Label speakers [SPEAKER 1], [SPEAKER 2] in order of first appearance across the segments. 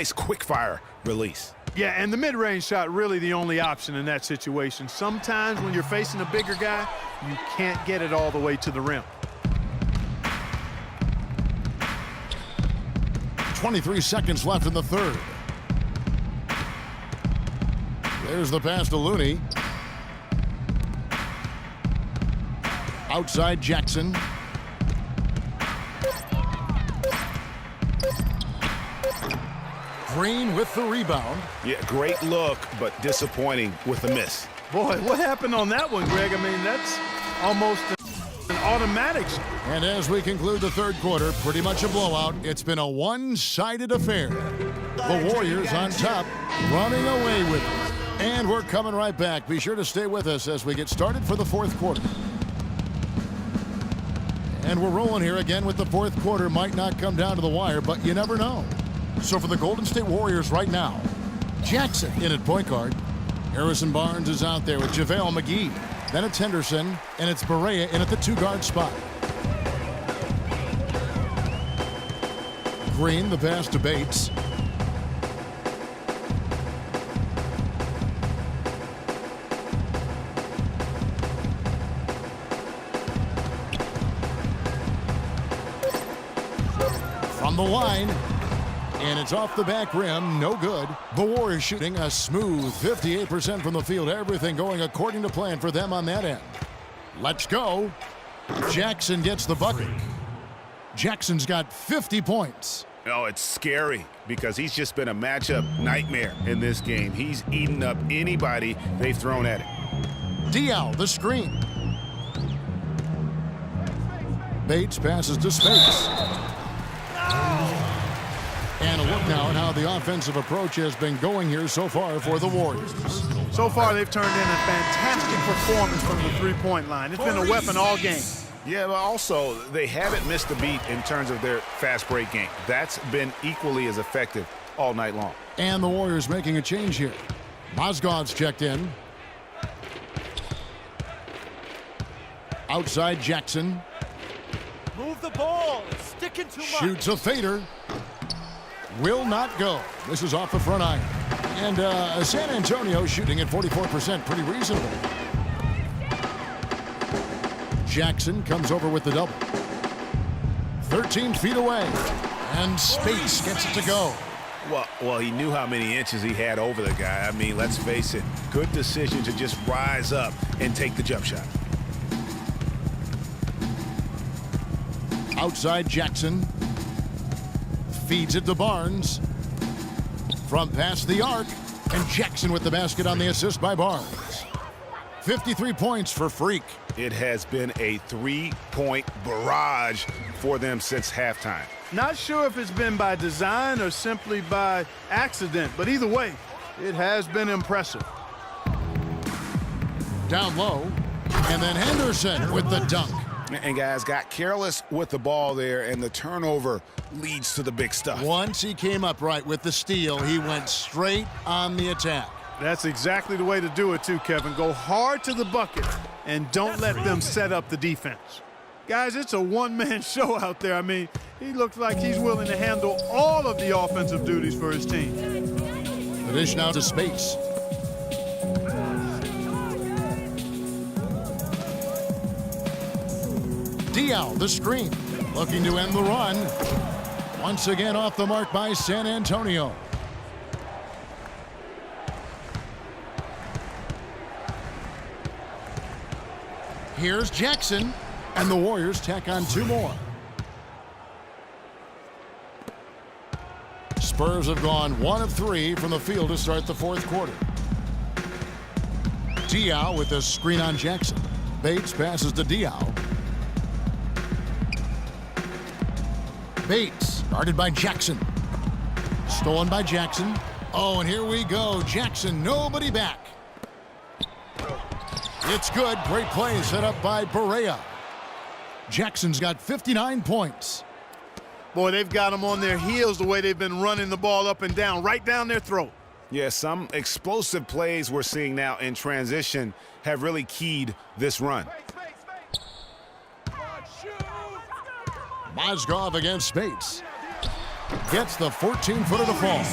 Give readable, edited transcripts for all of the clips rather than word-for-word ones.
[SPEAKER 1] Nice quick fire release.
[SPEAKER 2] Yeah, and the mid-range shot really the only option in that situation. Sometimes when you're facing a bigger guy, you can't get it all the way to the rim.
[SPEAKER 3] 23 seconds left in the third. There's the pass to Looney. Outside Jackson. Green with the rebound.
[SPEAKER 1] Yeah, great look, but disappointing with a miss.
[SPEAKER 2] Boy, what happened on that one, Greg? I mean, that's almost an automatic.
[SPEAKER 3] And as we conclude the third quarter, pretty much a blowout. It's been a one-sided affair. The Warriors on top, running away with it. And we're coming right back. Be sure to stay with us as we get started for the fourth quarter. And we're rolling here again with the fourth quarter. Might not come down to the wire, but you never know. So for the Golden State Warriors right now, Jackson in at point guard. Harrison Barnes is out there with JaVale McGee. Then it's Henderson, and it's Barea in at the two-guard spot. Green, the pass to Bates. From the line. And it's off the back rim, no good. The Warriors shooting a smooth 58% from the field. Everything going according to plan for them on that end. Let's go. Jackson gets the bucket. Jackson's got 50 points.
[SPEAKER 1] Oh, it's scary because he's just been a matchup nightmare in this game. He's eaten up anybody they've thrown at him.
[SPEAKER 3] Diaw, the screen. Bates passes to Space. And a look now at how the offensive approach has been going here so far for the Warriors.
[SPEAKER 2] So far, they've turned in a fantastic performance from the three-point line. It's been a weapon all game.
[SPEAKER 1] Yeah, but also, they haven't missed a beat in terms of their fast break game. That's been equally as effective all night long.
[SPEAKER 3] And the Warriors making a change here. Mozgov's checked in. Outside Jackson.
[SPEAKER 4] Move the ball. It's sticking too much.
[SPEAKER 3] Shoots a fader. Will not go. This is off the front iron. And San Antonio shooting at 44%. Pretty reasonable. Jackson comes over with the double. 13 feet away. And Space gets it to go.
[SPEAKER 1] Well, he knew how many inches he had over the guy. I mean, let's face it. Good decision to just rise up and take the jump shot.
[SPEAKER 3] Outside Jackson. Feeds it to Barnes. From past the arc. And Jackson with the basket on the assist by Barnes. 53 points for Freak.
[SPEAKER 1] It has been a three-point barrage for them since halftime.
[SPEAKER 2] Not sure if it's been by design or simply by accident, but either way, it has been impressive.
[SPEAKER 3] Down low. And then Henderson with the dunk.
[SPEAKER 1] And guys got careless with the ball there, and the turnover leads to the big stuff.
[SPEAKER 3] Once he came up right with the steal, he went straight on the attack.
[SPEAKER 2] That's exactly the way to do it too, Kevin. Go hard to the bucket and don't let them set up the defense. Guys, it's a one-man show out there. I mean, he looks like he's willing to handle all of the offensive duties for his team.
[SPEAKER 3] The dish now to Space. Diaw, the screen, looking to end the run. Once again off the mark by San Antonio. Here's Jackson, and the Warriors tack on two more. Spurs have gone 1 of 3 from the field to start the fourth quarter. Diaw with a screen on Jackson. Bates passes to Diaw. Bates, guarded by Jackson. Stolen by Jackson. Oh, and here we go. Jackson, nobody back. It's good. Great play set up by Barea. Jackson's got 59 points.
[SPEAKER 2] Boy, they've got them on their heels the way they've been running the ball up and down, right down their throat.
[SPEAKER 1] Yeah, some explosive plays we're seeing now in transition have really keyed this run.
[SPEAKER 3] Mozgov against Spates. Gets the 14-footer to fall.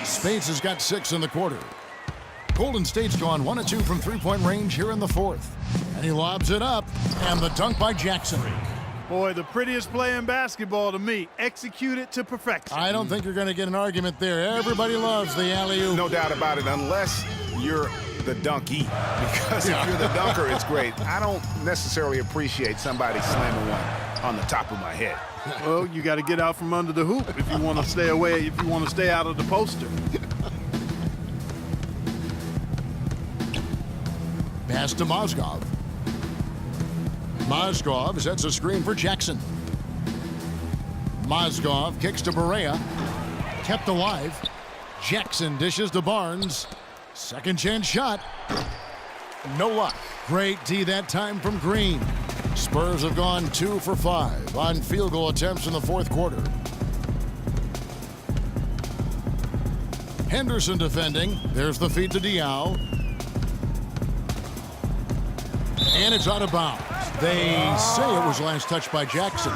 [SPEAKER 3] Spates has got 6 in the quarter. Golden State's gone 1 of 2 from three-point range here in the fourth. And he lobs it up, and the dunk by Jackson.
[SPEAKER 2] Boy, the prettiest play in basketball to me. Execute it to perfection.
[SPEAKER 3] I don't think you're going to get an argument there. Everybody loves the alley-oop.
[SPEAKER 1] No doubt about it, unless you're the dunkie. Because if you're the dunker, it's great. I don't necessarily appreciate somebody slamming one on the top of my head.
[SPEAKER 2] Well, you got to get out from under the hoop if you want to stay away, if you want to stay out of the poster.
[SPEAKER 3] Pass to Mozgov. Mozgov sets a screen for Jackson. Mozgov kicks to Barea. Kept alive. Jackson dishes to Barnes. Second chance shot. No luck. Great D that time from Green. Spurs have gone 2 for 5 on field goal attempts in the fourth quarter. Henderson defending. There's the feed to Diaw. And it's out of bounds. They say it was last touched by Jackson.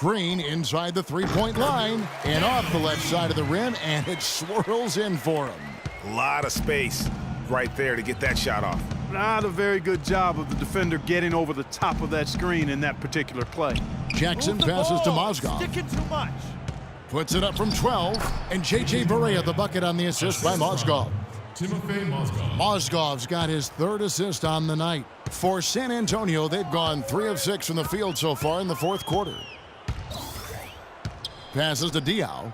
[SPEAKER 3] Green inside the three-point line and off the left side of the rim, and it swirls in for him.
[SPEAKER 1] A lot of space right there to get that shot off.
[SPEAKER 2] Not a very good job of the defender getting over the top of that screen in that particular play.
[SPEAKER 3] Jackson passes to Mozgov.
[SPEAKER 4] Sticking too much.
[SPEAKER 3] Puts it up from 12, and J.J. Barea the bucket on the assist by Mozgov.
[SPEAKER 5] Timofey Mozgov.
[SPEAKER 3] Mozgov's got his 3rd assist on the night. For San Antonio, they've gone 3 of 6 from the field so far in the fourth quarter. Passes to Diaw.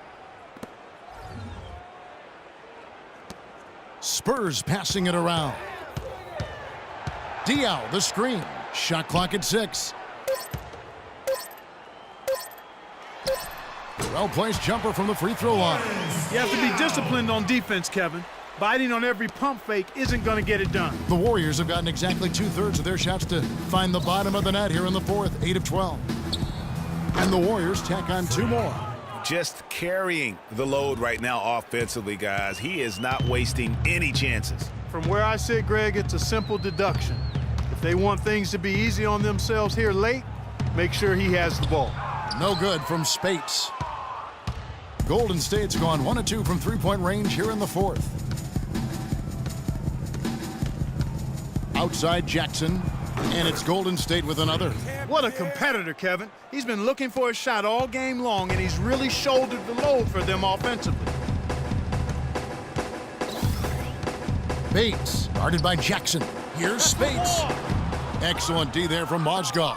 [SPEAKER 3] Spurs passing it around. Diaw, the screen. Shot clock at 6. Well-placed jumper from the free throw line.
[SPEAKER 2] You have to be disciplined on defense, Kevin. Biting on every pump fake isn't going to get it done.
[SPEAKER 3] The Warriors have gotten exactly 2/3 of their shots to find the bottom of the net here in the fourth, 8 of 12. And the Warriors tack on 2 more.
[SPEAKER 1] Just carrying the load right now offensively, guys. He is not wasting any chances.
[SPEAKER 2] From where I sit, Greg, it's a simple deduction. If they want things to be easy on themselves here late, make sure he has the ball.
[SPEAKER 3] No good from Spates. Golden State's gone 1 of 2 from three-point range here in the fourth. Outside Jackson, and it's Golden State with another.
[SPEAKER 2] What a competitor, Kevin. He's been looking for a shot all game long, and he's really shouldered the load for them offensively.
[SPEAKER 3] Bates, guarded by Jackson. Here's Spates. Excellent D there from Mozgov.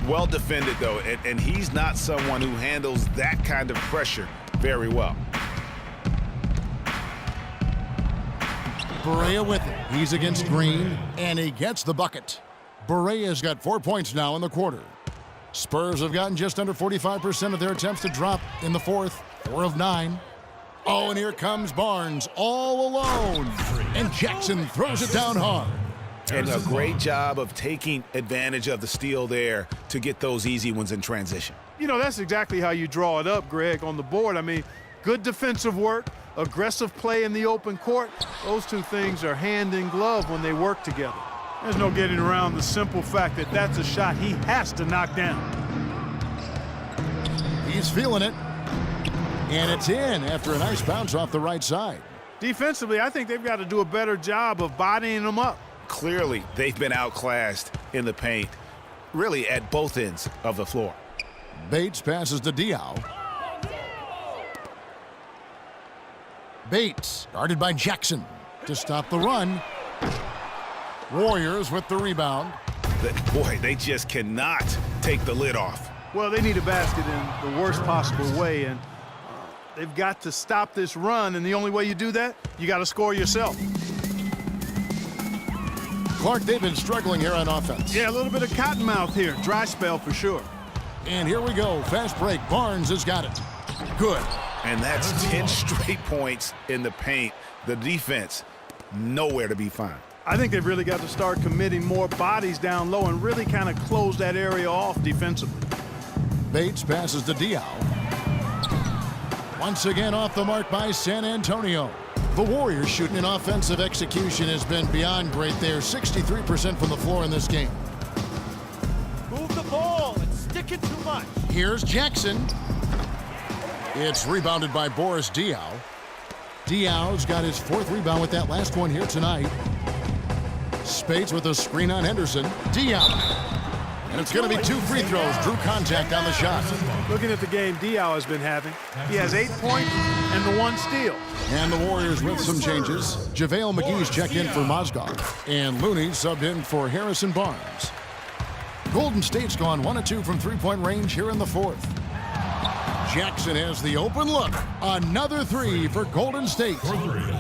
[SPEAKER 1] Well defended, though, and he's not someone who handles that kind of pressure very well.
[SPEAKER 3] Barea with it. He's against Green, and he gets the bucket. Barea's got 4 points now in the quarter. Spurs have gotten just under 45% of their attempts to drop in the fourth, 4 of 9. Oh, and here comes Barnes all alone. And Jackson throws it down hard.
[SPEAKER 1] And a great job of taking advantage of the steal there to get those easy ones in transition.
[SPEAKER 2] You know, that's exactly how you draw it up, Greg, on the board. I mean, good defensive work, aggressive play in the open court. Those two things are hand in glove when they work together. There's no getting around the simple fact that that's a shot he has to knock down.
[SPEAKER 3] He's feeling it. And it's in after a nice bounce off the right side.
[SPEAKER 2] Defensively, I think they've got to do a better job of bodying them up.
[SPEAKER 1] Clearly, they've been outclassed in the paint, really at both ends of the floor.
[SPEAKER 3] Bates passes to Diaw. Bates, guarded by Jackson to stop the run. Warriors with the rebound.
[SPEAKER 1] Boy, they just cannot take the lid off.
[SPEAKER 2] Well, they need a basket in the worst possible way, and they've got to stop this run, and the only way you do that, you got to score yourself.
[SPEAKER 3] Clark, they've been struggling here on offense.
[SPEAKER 2] Yeah, a little bit of cottonmouth here. Dry spell for sure.
[SPEAKER 3] And here we go. Fast break. Barnes has got it. Good.
[SPEAKER 1] And that's 10 straight points in the paint. The defense, nowhere to be found.
[SPEAKER 2] I think they've really got to start committing more bodies down low and really kind of close that area off defensively.
[SPEAKER 3] Bates passes to Diaw. Once again off the mark by San Antonio. The Warriors shooting in offensive execution has been beyond great there. 63% from the floor in this game.
[SPEAKER 4] Move the ball. It's sticking too much.
[SPEAKER 3] Here's Jackson. It's rebounded by Boris Diaw. Diaw's got his 4th rebound with that last one here tonight. Spades with a screen on Henderson. Diaw. And it's going to be 2 free throws. Drew contact on the shot.
[SPEAKER 2] Looking at the game Diaw has been having, he has 8 points and the 1 steal.
[SPEAKER 3] And the Warriors with some changes. JaVale McGee's checked in for Mozgov. And Looney subbed in for Harrison Barnes. Golden State's gone 1 of 2 from three-point range here in the 4th. Jackson has the open look. Another 3 for Golden State.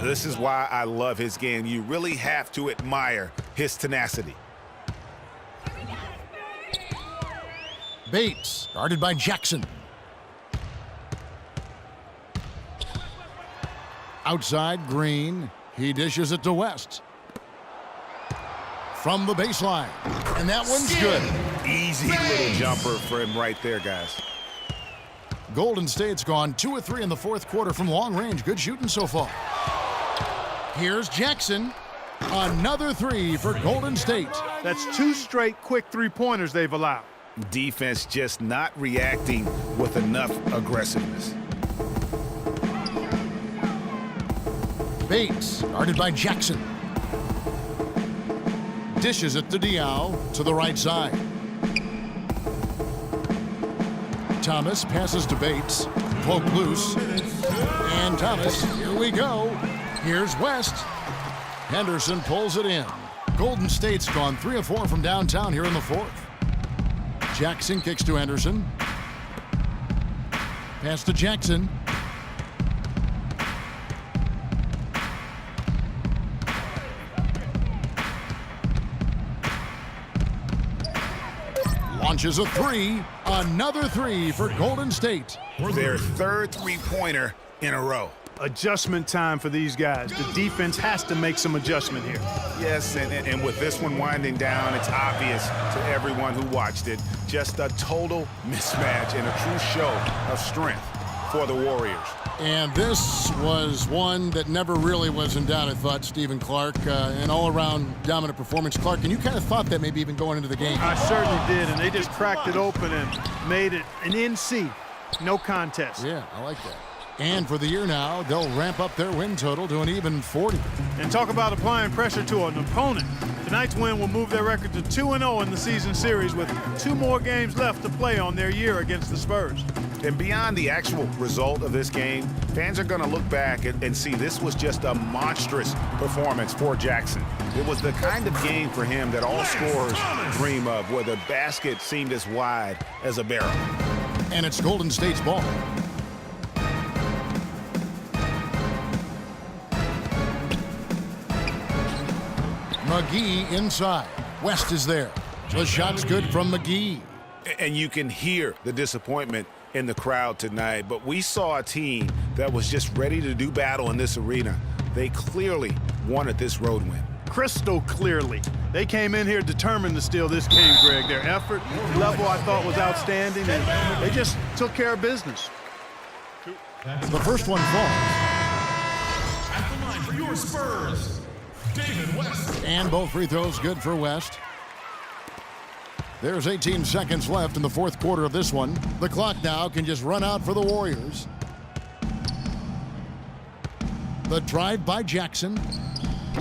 [SPEAKER 1] This is why I love his game. You really have to admire his tenacity.
[SPEAKER 3] Bates, guarded by Jackson. Outside, Green. He dishes it to West. From the baseline. And that one's good.
[SPEAKER 1] Easy little jumper for him right there, guys.
[SPEAKER 3] Golden State's gone 2 of 3 in the 4th quarter from long range. Good shooting so far. Here's Jackson. Another 3 for Golden State.
[SPEAKER 2] That's 2 straight quick three-pointers they've allowed.
[SPEAKER 1] Defense just not reacting with enough aggressiveness.
[SPEAKER 3] Bates, guarded by Jackson. Dishes it to Diaw to the right side. Thomas passes to Bates. Poke loose. And Thomas, here we go. Here's West. Henderson pulls it in. Golden State's gone 3 of 4 from downtown here in the 4th. Jackson kicks to Henderson. Pass to Jackson. Launches a 3. Another 3 for Golden State.
[SPEAKER 1] Their 3rd three-pointer in a row.
[SPEAKER 2] Adjustment time for these guys. The defense has to make some adjustment here.
[SPEAKER 1] Yes, and with this one winding down, it's obvious to everyone who watched it. Just a total mismatch and a true show of strength for the Warriors.
[SPEAKER 3] And this was one that never really was in doubt, I thought, Stephen Clark. An all-around dominant performance. Clark, and you kind of thought that maybe even going into the game.
[SPEAKER 2] I certainly did, and they just cracked it open and made it an NC. No contest.
[SPEAKER 3] Yeah, I like that. And for the year now, they'll ramp up their win total to an even 40.
[SPEAKER 2] And talk about applying pressure to an opponent. Tonight's win will move their record to 2-0 in the season series with 2 more games left to play on their year against the Spurs.
[SPEAKER 1] And beyond the actual result of this game, fans are going to look back and see this was just a monstrous performance for Jackson. It was the kind of game for him that all scorers dream of, where the basket seemed as wide as a barrel.
[SPEAKER 3] And it's Golden State's ball. McGee inside. West is there. The shot's good from McGee.
[SPEAKER 1] And you can hear the disappointment in the crowd tonight, but we saw a team that was just ready to do battle in this arena. They clearly wanted this road win.
[SPEAKER 2] Crystal clearly. They came in here determined to steal this game, Greg. Their effort level, I thought, was outstanding, and they just took care of business.
[SPEAKER 3] The first one falls.
[SPEAKER 5] At the line for your Spurs, David West.
[SPEAKER 3] And both free throws good for West. There's 18 seconds left in the 4th quarter of this one. The clock now can just run out for the Warriors. The drive by Jackson.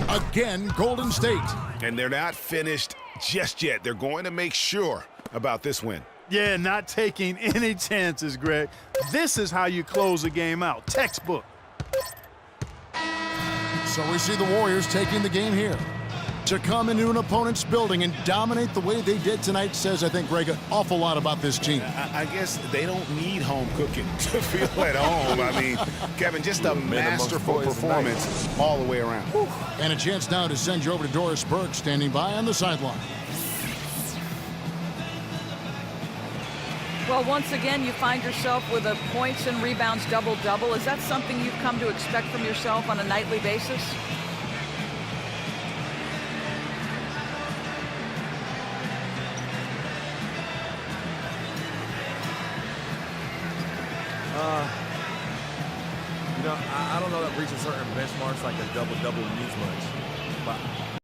[SPEAKER 3] Again, Golden State.
[SPEAKER 1] And they're not finished just yet. They're going to make sure about this win.
[SPEAKER 2] Yeah, not taking any chances, Greg. This is how you close a game out. Textbook.
[SPEAKER 3] So we see the Warriors taking the game here. To come into an opponent's building and dominate the way they did tonight says, I think, Greg, an awful lot about this team.
[SPEAKER 1] I guess they don't need home cooking to feel at home. I mean, Kevin, just a masterful performance all the way around.
[SPEAKER 3] And a chance now to send you over to Doris Burke, standing by on the sideline.
[SPEAKER 6] Well, once again, you find yourself with a points and rebounds double-double. Is that something you've come to expect from yourself on a nightly basis?
[SPEAKER 7] I don't know that
[SPEAKER 4] reaching certain benchmarks like a double-double means much.